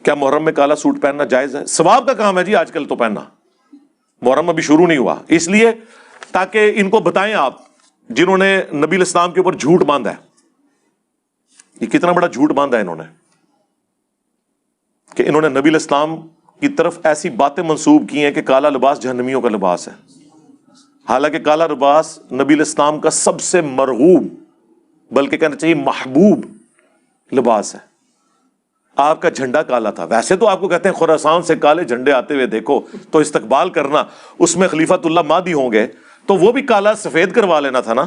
کیا محرم میں کالا سوٹ پہننا جائز ہے؟ ثواب کا کام ہے جی آج کل تو پہننا، محرم ابھی شروع نہیں ہوا، اس لیے تاکہ ان کو بتائیں آپ جنہوں نے نبی الاسلام کے اوپر جھوٹ باندھا ہے، یہ کتنا بڑا جھوٹ باندھا ہے انہوں نے، کہ انہوں نے نبی الاسلام کی طرف ایسی باتیں منسوب کی ہیں کہ کالا لباس جہنمیوں کا لباس ہے، حالانکہ کالا لباس نبی الاسلام کا سب سے مرغوب بلکہ کہنا چاہیے محبوب لباس ہے۔ آپ کا جھنڈا کالا تھا، ویسے تو آپ کو کہتے ہیں خراسان سے کالے جھنڈے آتے ہوئے دیکھو تو استقبال کرنا، اس میں خلیفۃ اللہ مہدی ہوں گے تو وہ بھی کالا سفید کروا لینا تھا نا۔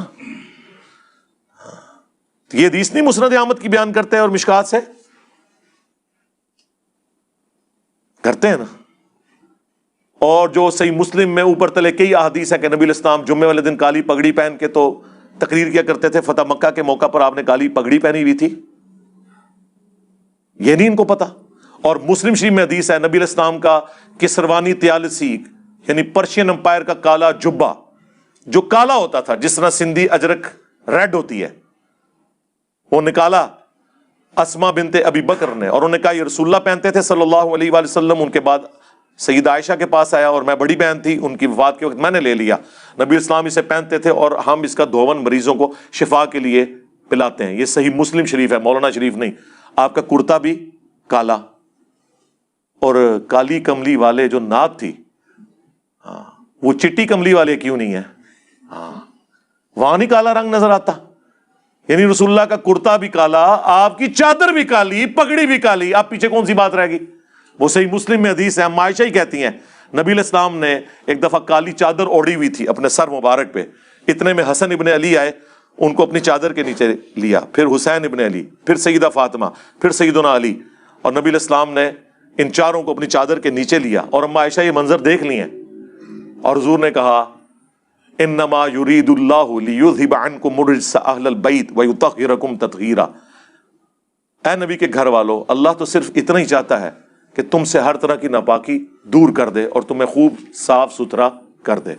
یہ حدیث نہیں مسند احمد کی بیان کرتے ہیں اور مشکات سے کرتے ہیں نا، اور جو صحیح مسلم میں اوپر تلے کئی احادیث ہے کہ نبی الاسلام جمعے والے دن کالی پگڑی پہن کے تو تقریر کیا کرتے تھے، فتح مکہ کے موقع پر آپ نے کالی پگڑی پہنی ہوئی تھی، یہ نہیں ان کو پتا۔ اور مسلم شریف میں حدیث ہے نبی الاسلام کا کسروانی طیالسی یعنی پرشین امپائر کا کالا جبہ جو کالا ہوتا تھا جس طرح سندھی اجرک ریڈ ہوتی ہے، وہ نکالا اسما بنت ابی بکر نے، اور انہوں نے کہا یہ رسول اللہ پہنتے تھے صلی اللہ علیہ وآلہ وسلم۔ ان کے بعد سیدہ عائشہ کے پاس آیا اور میں بڑی بہن تھی، ان کی وفات کے وقت میں نے لے لیا، نبی اسلام اسے پہنتے تھے اور ہم اس کا دھون مریضوں کو شفا کے لیے پلاتے ہیں۔ یہ صحیح مسلم شریف ہے، مولانا شریف نہیں۔ آپ کا کرتا بھی کالا، اور کالی کملی والے جو نعت تھی، وہ چٹی کملی والے کیوں نہیں ہے؟ وہاں نہیں کالا رنگ نظر آتا؟ یعنی رسول اللہ کا کرتا بھی کالا، آپ کی چادر بھی کالی، پگڑی بھی کالی، آپ پیچھے کون سی بات رہ گئی؟ وہ صحیح مسلم میں حدیث ہے، ہم عائشہ ہی کہتی ہیں نبی علیہ السلام نے ایک دفعہ کالی چادر اوڑھی ہوئی تھی اپنے سر مبارک پہ، اتنے میں حسن ابن علی آئے، ان کو اپنی چادر کے نیچے لیا، پھر حسین ابن علی، پھر سیدہ فاطمہ، پھر سیدنا علی، اور نبی علیہ السلام نے ان چاروں کو اپنی چادر کے نیچے لیا، اور اما عائشہ یہ منظر دیکھ لی ہیں، اور حضور نے کہا انما یرید اللہ لیذھب عنکم الرجس اہل البیت ویطہرکم تطہیرا، اے نبی کے گھر والو، اللہ تو صرف اتنا ہی چاہتا ہے کہ تم سے ہر طرح کی ناپاکی دور کر دے اور تمہیں خوب صاف ستھرا کر دے۔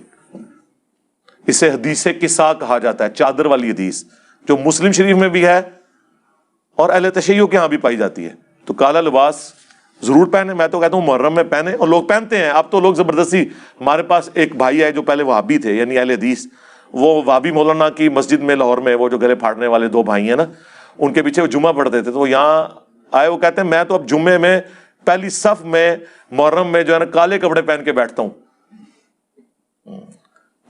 اسے حدیث قصہ کہا جاتا ہے، چادر والی حدیث جو مسلم شریف میں بھی ہے اور اہل تشیع کے ہاں بھی پائی جاتی ہے۔ تو کالا لباس ضرور پہنے، میں تو کہتا ہوں محرم میں پہنے، اور لوگ پہنتے ہیں، اب تو لوگ زبردستی۔ ہمارے پاس ایک بھائی ہے جو پہلے وہابی تھے یعنی اہل حدیث، وہ وہابی مولانا کی مسجد میں لاہور میں وہ جو گلے پھاڑنے والے دو بھائی ہیں نا، ان کے پیچھے وہ جمعہ پڑھتے تھے، تو وہ یہاں آئے، وہ کہتے ہیں میں تو اب جمعے میں پہلی صف میں محرم میں جو ہے نا کالے کپڑے پہن کے بیٹھتا ہوں۔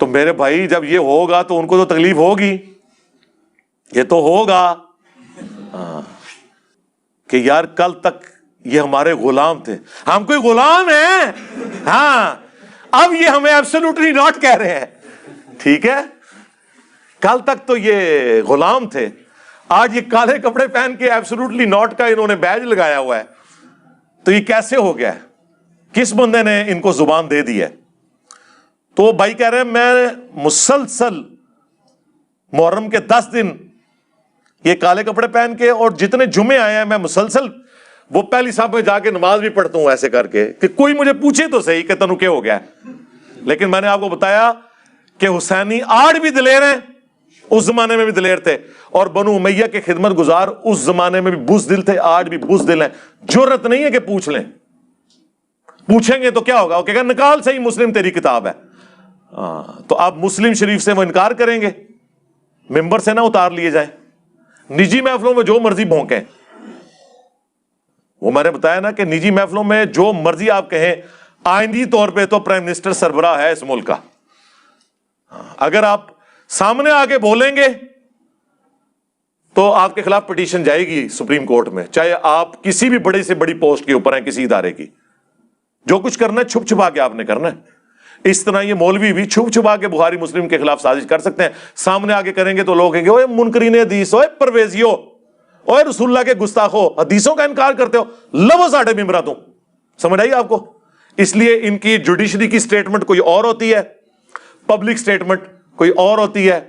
تو میرے بھائی جب یہ ہوگا تو ان کو تو تکلیف ہوگی، یہ تو ہوگا کہ یار کل تک یہ ہمارے غلام تھے، ہم کوئی غلام ہیں، ہاں اب یہ ہمیں ایبسولوٹلی ناٹ کہہ رہے ہیں، ٹھیک ہے، کل تک تو یہ غلام تھے، آج یہ کالے کپڑے پہن کے ایبسولوٹلی ناٹ کا انہوں نے بیج لگایا ہوا ہے، تو یہ کیسے ہو گیا ہے؟ کس بندے نے ان کو زبان دے دی ہے؟ تو بھائی کہہ رہے ہیں میں مسلسل محرم کے 10 دن یہ کالے کپڑے پہن کے، اور جتنے جمعے آئے ہیں میں مسلسل وہ پہلی صف میں جا کے نماز بھی پڑھتا ہوں ایسے کر کے کہ کوئی مجھے پوچھے تو صحیح کہ تنو کیا ہو گیا ہے۔ لیکن میں نے آپ کو بتایا کہ حسینی آج بھی دلیر ہیں، اس زمانے میں بھی دلیر تھے، اور بنو امیہ کے خدمت گزار اس زمانے میں بھی بزدل تھے، آج بھی بزدل ہیں۔ جرت نہیں ہے کہ پوچھ لیں، پوچھیں گے تو کیا ہوگا؟ وہ کہے گا نکال صحیح مسلم تیری کتاب ہے، تو آپ مسلم شریف سے وہ انکار کریں گے؟ ممبر سے نہ اتار لیے جائیں، نجی محفلوں میں جو مرضی بھونکیں، وہ میں نے بتایا نا کہ نجی محفلوں میں جو مرضی آپ کہیں، آئندی طور پہ تو پرائم منسٹر سربراہ ہے اس ملک کا، اگر آپ سامنے آگے بولیں گے تو آپ کے خلاف پٹیشن جائے گی سپریم کورٹ میں، چاہے آپ کسی بھی بڑی سے بڑی پوسٹ کے اوپر ہیں کسی ادارے کی۔ جو کچھ کرنا ہے چھپ چھپا کے آپ نے کرنا ہے۔ اس طرح یہ مولوی بھی چھپ چھپا کے بخاری مسلم کے خلاف سازش کر سکتے ہیں، سامنے آگے کریں گے تو لوگ کہیں گے اوے منکرین حدیث، اوے پرویزیو، اوے رسول اللہ کے گستاخو، حدیثوں کا انکار کرتے ہو، لو ساڑھے ممبرا تم۔ سمجھ آئی آپ کو؟ اس لیے ان کی جوڈیشری کی سٹیٹمنٹ کوئی اور ہوتی ہے، پبلک سٹیٹمنٹ کوئی اور ہوتی ہے،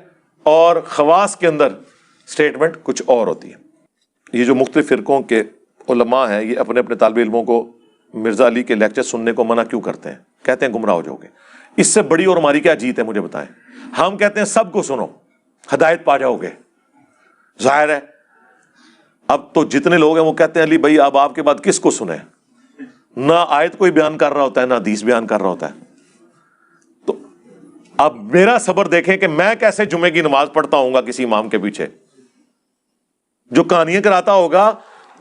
اور خواص کے اندر سٹیٹمنٹ کچھ اور ہوتی ہے۔ یہ جو مختلف فرقوں کے علماء ہیں، یہ اپنے اپنے طالب علموں کو مرزا علی کے لیکچر سننے کو منع کیوں کرتے ہیں؟ کہتے ہیں گمراہ ہو جاؤ گے۔ اس سے بڑی اور ہماری کیا جیت ہے مجھے بتائیں؟ ہم کہتے ہیں سب کو سنو، ہدایت پا جاؤ گے۔ ظاہر ہے اب تو جتنے لوگ ہیں وہ کہتے ہیں علی بھائی اب آپ کے بعد کس کو سنیں؟ نہ آیت کوئی بیان کر رہا ہوتا ہے، نہ حدیث بیان کر رہا ہوتا ہے. تو اب میرا صبر دیکھیں کہ میں کیسے جمعے کی نماز پڑھتا ہوں گا کسی امام کے پیچھے جو کہانیاں کراتا ہوگا،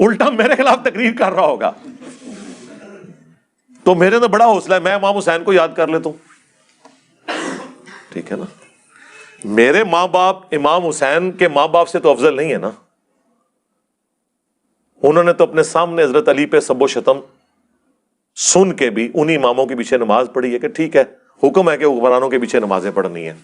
الٹا میرے خلاف تقریر کر رہا ہوگا. تو میرے تو بڑا حوصلہ ہے، میں امام حسین کو یاد کر لیتا ہوں. ٹھیک ہے نا، میرے ماں باپ امام حسین کے ماں باپ سے تو افضل نہیں ہے نا. انہوں نے تو اپنے سامنے حضرت علی پہ سب و شتم سن کے بھی انہی اماموں کے پیچھے نماز پڑھی ہے کہ ٹھیک ہے، حکم ہے کہ حکمرانوں کے پیچھے نمازیں پڑھنی ہیں.